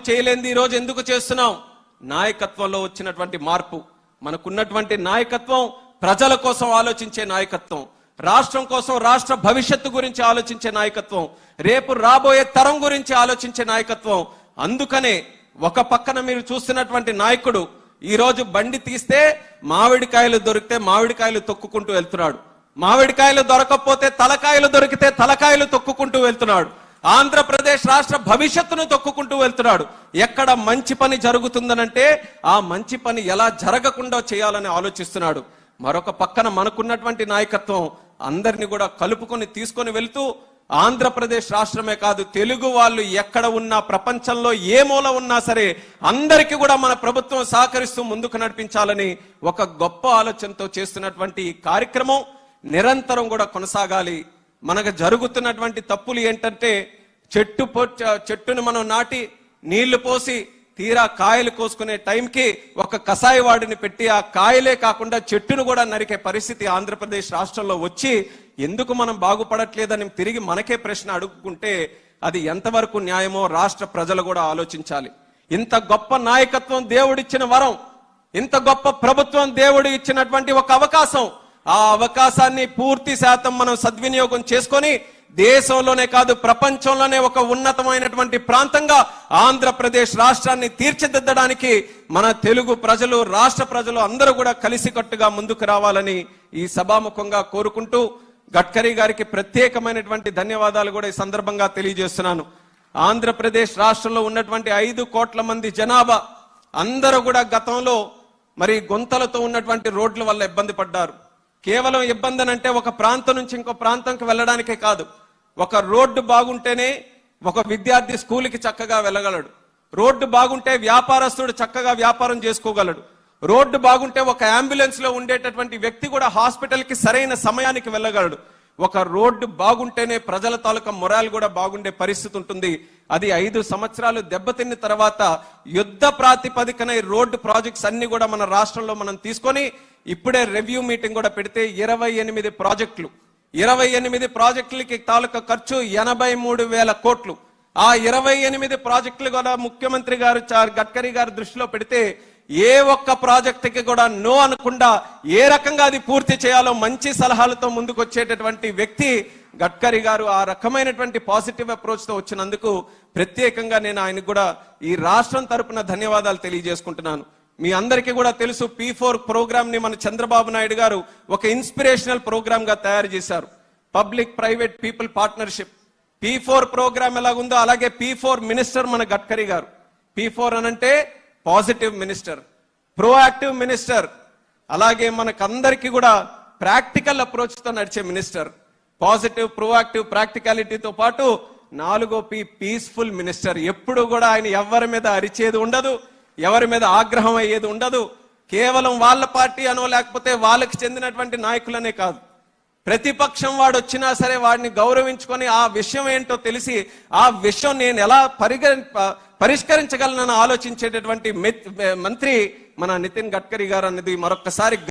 చేయలేంది ఈ రోజు ఎందుకు చేస్తున్నాం? నాయకత్వంలో వచ్చినటువంటి మార్పు. మనకున్నటువంటి నాయకత్వం ప్రజల కోసం ఆలోచించే నాయకత్వం, రాష్ట్రం కోసం, రాష్ట్ర భవిష్యత్తు గురించి ఆలోచించే నాయకత్వం, రేపు రాబోయే తరం గురించి ఆలోచించే నాయకత్వం. అందుకనే ఒక పక్కన మీరు చూస్తున్నటువంటి నాయకుడు ఈ రోజు బండి తీస్తే మామిడికాయలు దొరికితే మామిడికాయలు తొక్కుకుంటూ వెళ్తున్నాడు, మామిడికాయలు దొరకకపోతే తలకాయలు దొరికితే తలకాయలు తొక్కుకుంటూ వెళ్తున్నాడు. ఆంధ్రప్రదేశ్ రాష్ట్ర భవిష్యత్తును తొక్కుకుంటూ వెళ్తున్నాడు. ఎక్కడ మంచి పని జరుగుతుందనంటే ఆ మంచి పని ఎలా జరగకుండా చేయాలని ఆలోచిస్తున్నాడు. మరొక పక్కన మనకున్నటువంటి నాయకత్వం అందరిని కూడా కలుపుకొని తీసుకొని వెళ్తూ ఆంధ్రప్రదేశ్ రాష్ట్రమే కాదు, తెలుగు వాళ్ళు ఎక్కడ ఉన్నా, ప్రపంచంలో ఏ మూల ఉన్నా సరే అందరికీ కూడా మన ప్రభుత్వం సహకరిస్తూ ముందుకు నడిపించాలని ఒక గొప్ప ఆలోచనతో చేస్తున్నటువంటి ఈ కార్యక్రమం నిరంతరం కూడా కొనసాగాలి. మనకు జరుగుతున్నటువంటి తప్పులు ఏంటంటే చెట్టును మనం నాటి నీళ్లు పోసి తీరా కాయలు కోసుకునే టైంకి ఒక కసాయివాడిని పెట్టి ఆ కాయలే కాకుండా చెట్టును కూడా నరికే పరిస్థితి ఆంధ్రప్రదేశ్ రాష్ట్రంలో వచ్చి ఎందుకు మనం బాగుపడట్లేదని తిరిగి మనకే ప్రశ్న అడుగుకుంటే అది ఎంతవరకు న్యాయమో రాష్ట్ర ప్రజలు కూడా ఆలోచించాలి. ఇంత గొప్ప నాయకత్వం దేవుడిచ్చిన వరం, ఇంత గొప్ప ప్రభుత్వం దేవుడు ఇచ్చినటువంటి ఒక అవకాశం, ఆ అవకాశాన్ని పూర్తి శాతం మనం సద్వినియోగం చేసుకొని దేశంలోనే కాదు ప్రపంచంలోనే ఒక ఉన్నతమైనటువంటి ప్రాంతంగా ఆంధ్రప్రదేశ్ రాష్ట్రాన్ని తీర్చిదిద్దడానికి మన తెలుగు ప్రజలు, రాష్ట్ర ప్రజలు అందరూ కూడా కలిసికట్టుగా ముందుకు రావాలని ఈ సభాముఖంగా కోరుకుంటూ గడ్కరీ గారికి ప్రత్యేకమైనటువంటి ధన్యవాదాలు కూడా ఈ సందర్భంగా తెలియజేస్తున్నాను. ఆంధ్రప్రదేశ్ రాష్ట్రంలో ఉన్నటువంటి 5 కోట్ల మంది జనాభా అందరూ కూడా గతంలో మరి గుంతలతో ఉన్నటువంటి రోడ్ల వల్ల ఇబ్బంది పడ్డారు. కేవలం ఇబ్బంది అంటే ఒక ప్రాంతం నుంచి ఇంకో ప్రాంతంకి వెళ్ళడానికే కాదు, ఒక రోడ్డు బాగుంటేనే ఒక విద్యార్థి స్కూల్కి చక్కగా వెళ్ళగలడు, రోడ్డు బాగుంటే వ్యాపారస్తుడు చక్కగా వ్యాపారం చేసుకోగలడు, రోడ్డు బాగుంటే ఒక అంబులెన్స్ లో ఉండేటటువంటి వ్యక్తి కూడా హాస్పిటల్కి సరైన సమయానికి వెళ్ళగలడు. ఒక రోడ్డు బాగుంటేనే ప్రజల తాలూకా మొరాల్ కూడా బాగుండే పరిస్థితి ఉంటుంది. అది 5 సంవత్సరాలు దెబ్బతిన్న తర్వాత యుద్ధ ప్రాతిపదికన రోడ్డు ప్రాజెక్ట్స్ అన్ని కూడా మన రాష్ట్రంలో మనం తీసుకొని ఇప్పుడే రివ్యూ మీటింగ్ కూడా పెడితే 28 ప్రాజెక్టులు, 28 ప్రాజెక్టులకి తాలూకా ఖర్చు 83,000 కోట్లు. ఆ 28 ప్రాజెక్టులు కూడా ముఖ్యమంత్రి గారు గడ్కరీ గారు దృష్టిలో పెడితే ఏ ఒక్క ప్రాజెక్టుకి కూడా నో అనకుండా ఏ రకంగా అది పూర్తి చేయాలో మంచి సలహాలతో ముందుకు వచ్చేటటువంటి వ్యక్తి గడ్కరీ గారు. ఆ రకమైనటువంటి పాజిటివ్ అప్రోచ్ తో వచ్చినందుకు ప్రత్యేకంగా నేను ఆయనకు కూడా ఈ రాష్ట్రం తరపున ధన్యవాదాలు తెలియజేసుకుంటున్నాను. మీ అందరికీ కూడా తెలుసు, P4 ప్రోగ్రామ్ ని మన చంద్రబాబు నాయుడు గారు ఒక ఇన్స్పిరేషనల్ ప్రోగ్రామ్ గా తయారు చేశారు. Public private people partnership. P4 program ఎలాగుందో అలాగే P4 మినిస్టర్ మన గడ్కరీ గారు. P4 అనంటే పాజిటివ్ మినిస్టర్, ప్రోయాక్టివ్ మినిస్టర్, అలాగే మనకందరికీ కూడా ప్రాక్టికల్ అప్రోచ్ తో నడిచే మినిస్టర్. పాజిటివ్, ప్రోయాక్టివ్, ప్రాక్టికాలిటీతో పాటు 4వ P పీస్ఫుల్ మినిస్టర్. ఎప్పుడు కూడా ఆయన ఎవరి మీద అరిచేది ఉండదు, ఎవరి మీద ఆగ్రహం అయ్యేది ఉండదు. కేవలం వాళ్ళ పార్టీ అనో లేకపోతే వాళ్ళకి చెందినటువంటి నాయకులనే కాదు, ప్రతిపక్షం వాడు వచ్చినా సరే వాడిని గౌరవించుకొని ఆ విషయం ఏంటో తెలిసి ఆ విషయం నేను ఎలా పరిష్కరించగలనని ఆలోచించేటటువంటి మంత్రి మన నితిన్ గడ్కరీ గారు అన్నది మరొకసారి